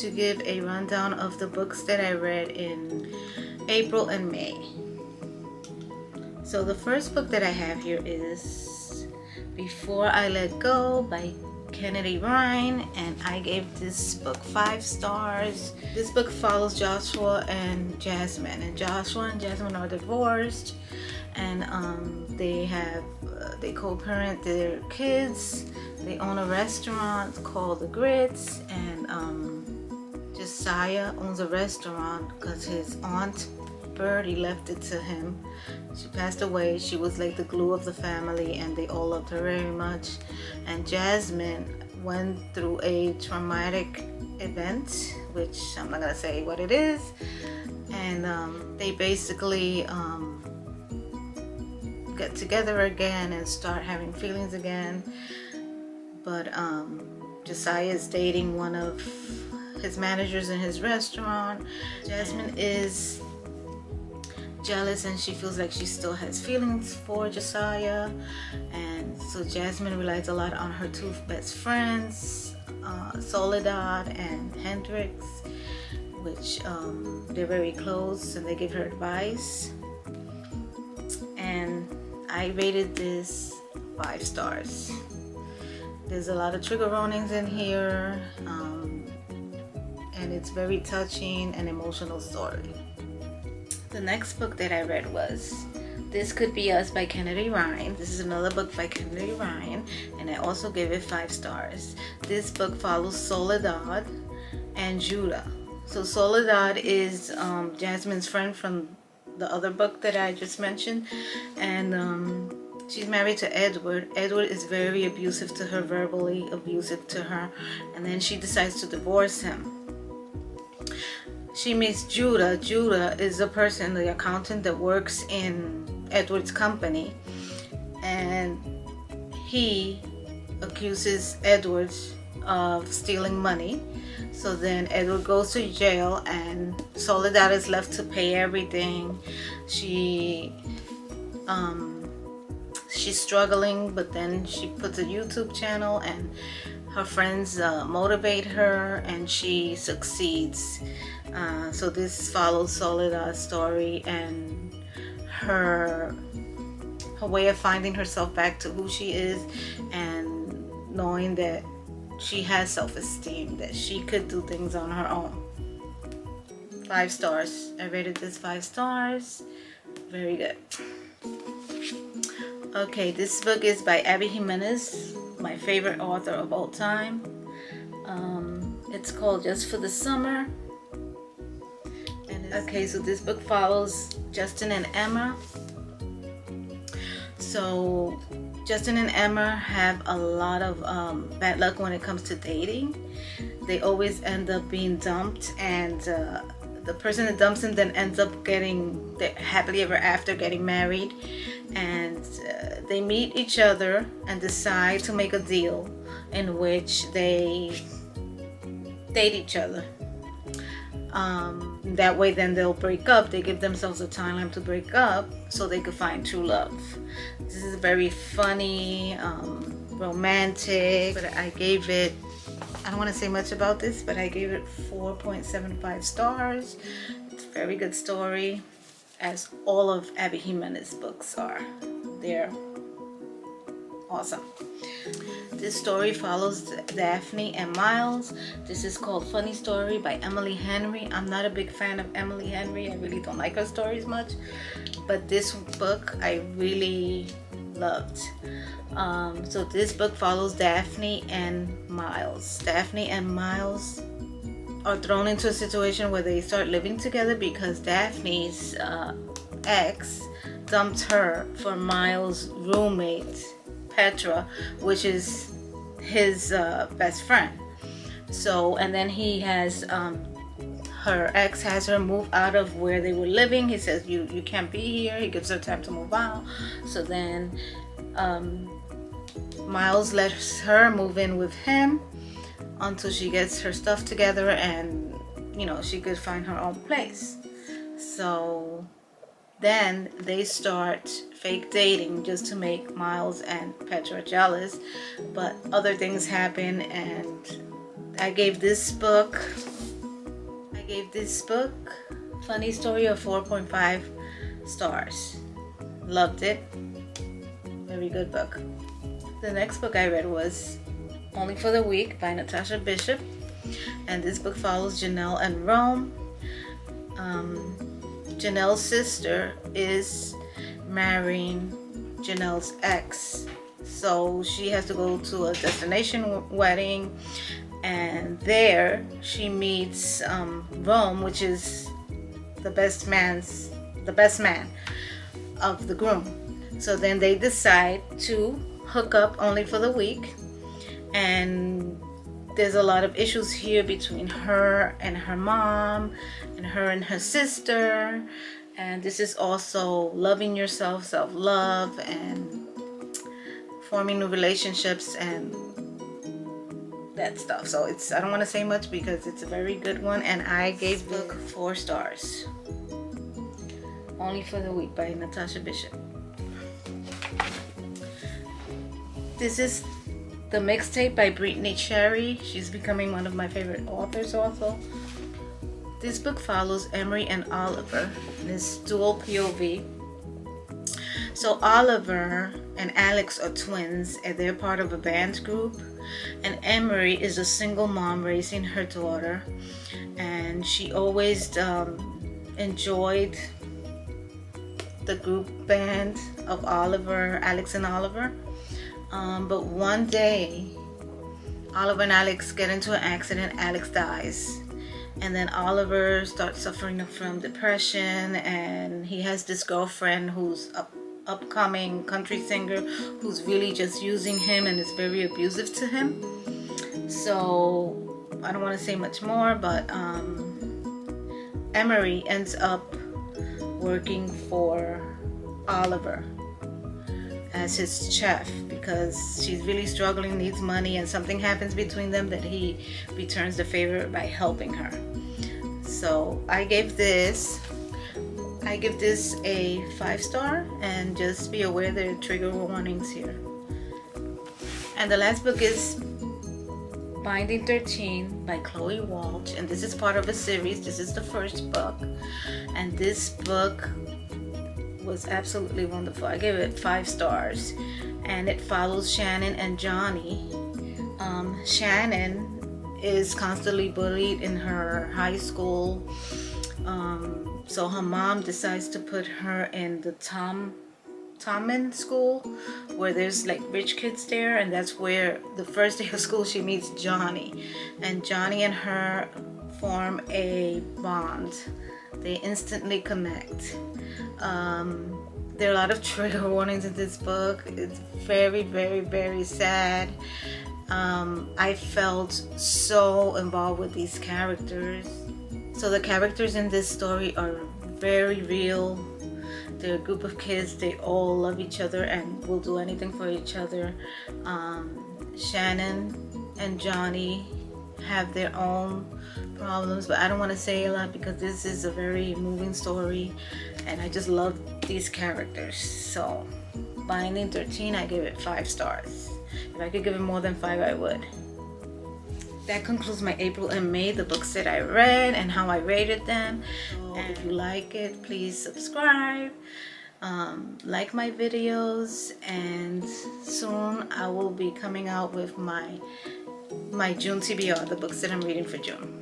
to give a rundown of the books that I read in April and May. So the first book that I have here is Before I Let Go by Kennedy Ryan, and I gave this book 5 stars. This book follows Joshua and Jasmine, and Joshua and Jasmine are divorced, and they co-parent their kids. They own a restaurant called The Grits, and Josiah owns a restaurant because his aunt Birdie left it to him. She passed away. She was like the glue of the family, and they all loved her very much. And Jasmine went through a traumatic event, which I'm not gonna say what it is, and they basically get together again and start having feelings again. But Josiah is dating one of his managers in his restaurant. Jasmine is jealous, and she feels like she still has feelings for Josiah, and so Jasmine relies a lot on her two best friends, Soledad and Hendrix, which they're very close, and they give her advice. And I rated this 5 stars. There's a lot of trigger warnings in here, and it's very touching and emotional story. The next book that I read was This Could Be Us by Kennedy Ryan. This is another book by Kennedy Ryan, and I also gave it 5 stars. This book follows Soledad and Judah. So Soledad is Jasmine's friend from the other book that I just mentioned, and she's married to Edward. Edward is very abusive to her, verbally abusive to her, and then she decides to divorce him. She meets Judah. Judah is a person, the accountant that works in Edward's company, and he accuses Edward of stealing money. So then Edward goes to jail, and Soledad is left to pay everything. She's struggling, but then she puts a YouTube channel, and her friends motivate her, and she succeeds. So this follows Soledad's story and her way of finding herself back to who she is, and knowing that she has self-esteem, that she could do things on her own. 5 stars. I rated this 5 stars. Very good. Okay, this book is by Abby Jimenez, my favorite author of all time. It's called Just for the Summer. Okay, so this book follows Justin and Emma. So Justin and Emma have a lot of bad luck when it comes to dating. They always end up being dumped, and the person that dumps them then ends up getting happily ever after, getting married. And they meet each other and decide to make a deal in which they date each other. That way then they'll break up. They give themselves a timeline to break up so they could find true love. This is very funny, romantic, but I gave it, I don't want to say much about this, but I gave it 4.75 stars. It's a very good story, as all of Abby Jimenez's books are. They're awesome. This story follows Daphne and Miles. This is called Funny Story by Emily Henry. I'm not a big fan of Emily Henry. I really don't like her stories much, but this book I really loved. So this book follows Daphne and Miles. Daphne and Miles are thrown into a situation where they start living together because Daphne's ex dumped her for Miles' roommate Petra, which is his best friend. So, and then he has her ex has her move out of where they were living. He says you can't be here. He gives her time to move out. So then Miles lets her move in with him until she gets her stuff together, and she could find her own place. So then they start fake dating just to make Miles and Petra jealous, but other things happen, and I gave this book Gave this book funny story of 4.5 stars. Loved it. Very good book. The next book I read was Only for the Week by Natasha Bishop, and this book follows Janelle and Rome. Janelle's sister is marrying Janelle's ex, so she has to go to a destination wedding, and there she meets Rome, which is the best man of the groom. So then they decide to hook up only for the week, and there's a lot of issues here between her and her mom and her and her sister, and this is also loving yourself, self-love, and forming new relationships and that stuff. So I don't want to say much because it's a very good one, and I gave the book 4 stars. Only for the Week by Natasha Bishop. This is the Mixtape by Brittany Cherry. She's becoming one of my favorite authors also. This book follows Emery and Oliver in this dual POV. So Oliver and Alex are twins, and they're part of a band group, and Emery is a single mom raising her daughter, and she always enjoyed the group band of Alex and Oliver. But one day, Oliver and Alex get into an accident. Alex dies, and then Oliver starts suffering from depression, and he has this girlfriend who's upcoming country singer who's really just using him and is very abusive to him. So I don't want to say much more, but Emery ends up working for Oliver as his chef because she's really struggling, needs money, and something happens between them that he returns the favor by helping her. So I give this a 5 star, and just be aware there are trigger warnings here. And the last book is Binding 13 by Chloe Walsh, and this is part of a series. This is the first book, and this book was absolutely wonderful. I gave it 5 stars, and it follows Shannon and Johnny. Shannon is constantly bullied in her high school, so her mom decides to put her in the Tommen school, where there's like rich kids there, and that's where the first day of school she meets Johnny, and Johnny and her form a bond. They instantly connect. There are a lot of trigger warnings in this book. It's very, very, very sad. I felt so involved with these characters. So the characters in this story are very real. They're a group of kids. They all love each other and will do anything for each other. Shannon and Johnny have their own problems, but I don't want to say a lot because this is a very moving story, and I just love these characters. So Binding 13, I give it 5 stars. If I could give it more than 5, I would. That concludes my April and May, the books that I read and how I rated them. And if you like it, please subscribe, like my videos, and soon I will be coming out with my June TBR, the books that I'm reading for June.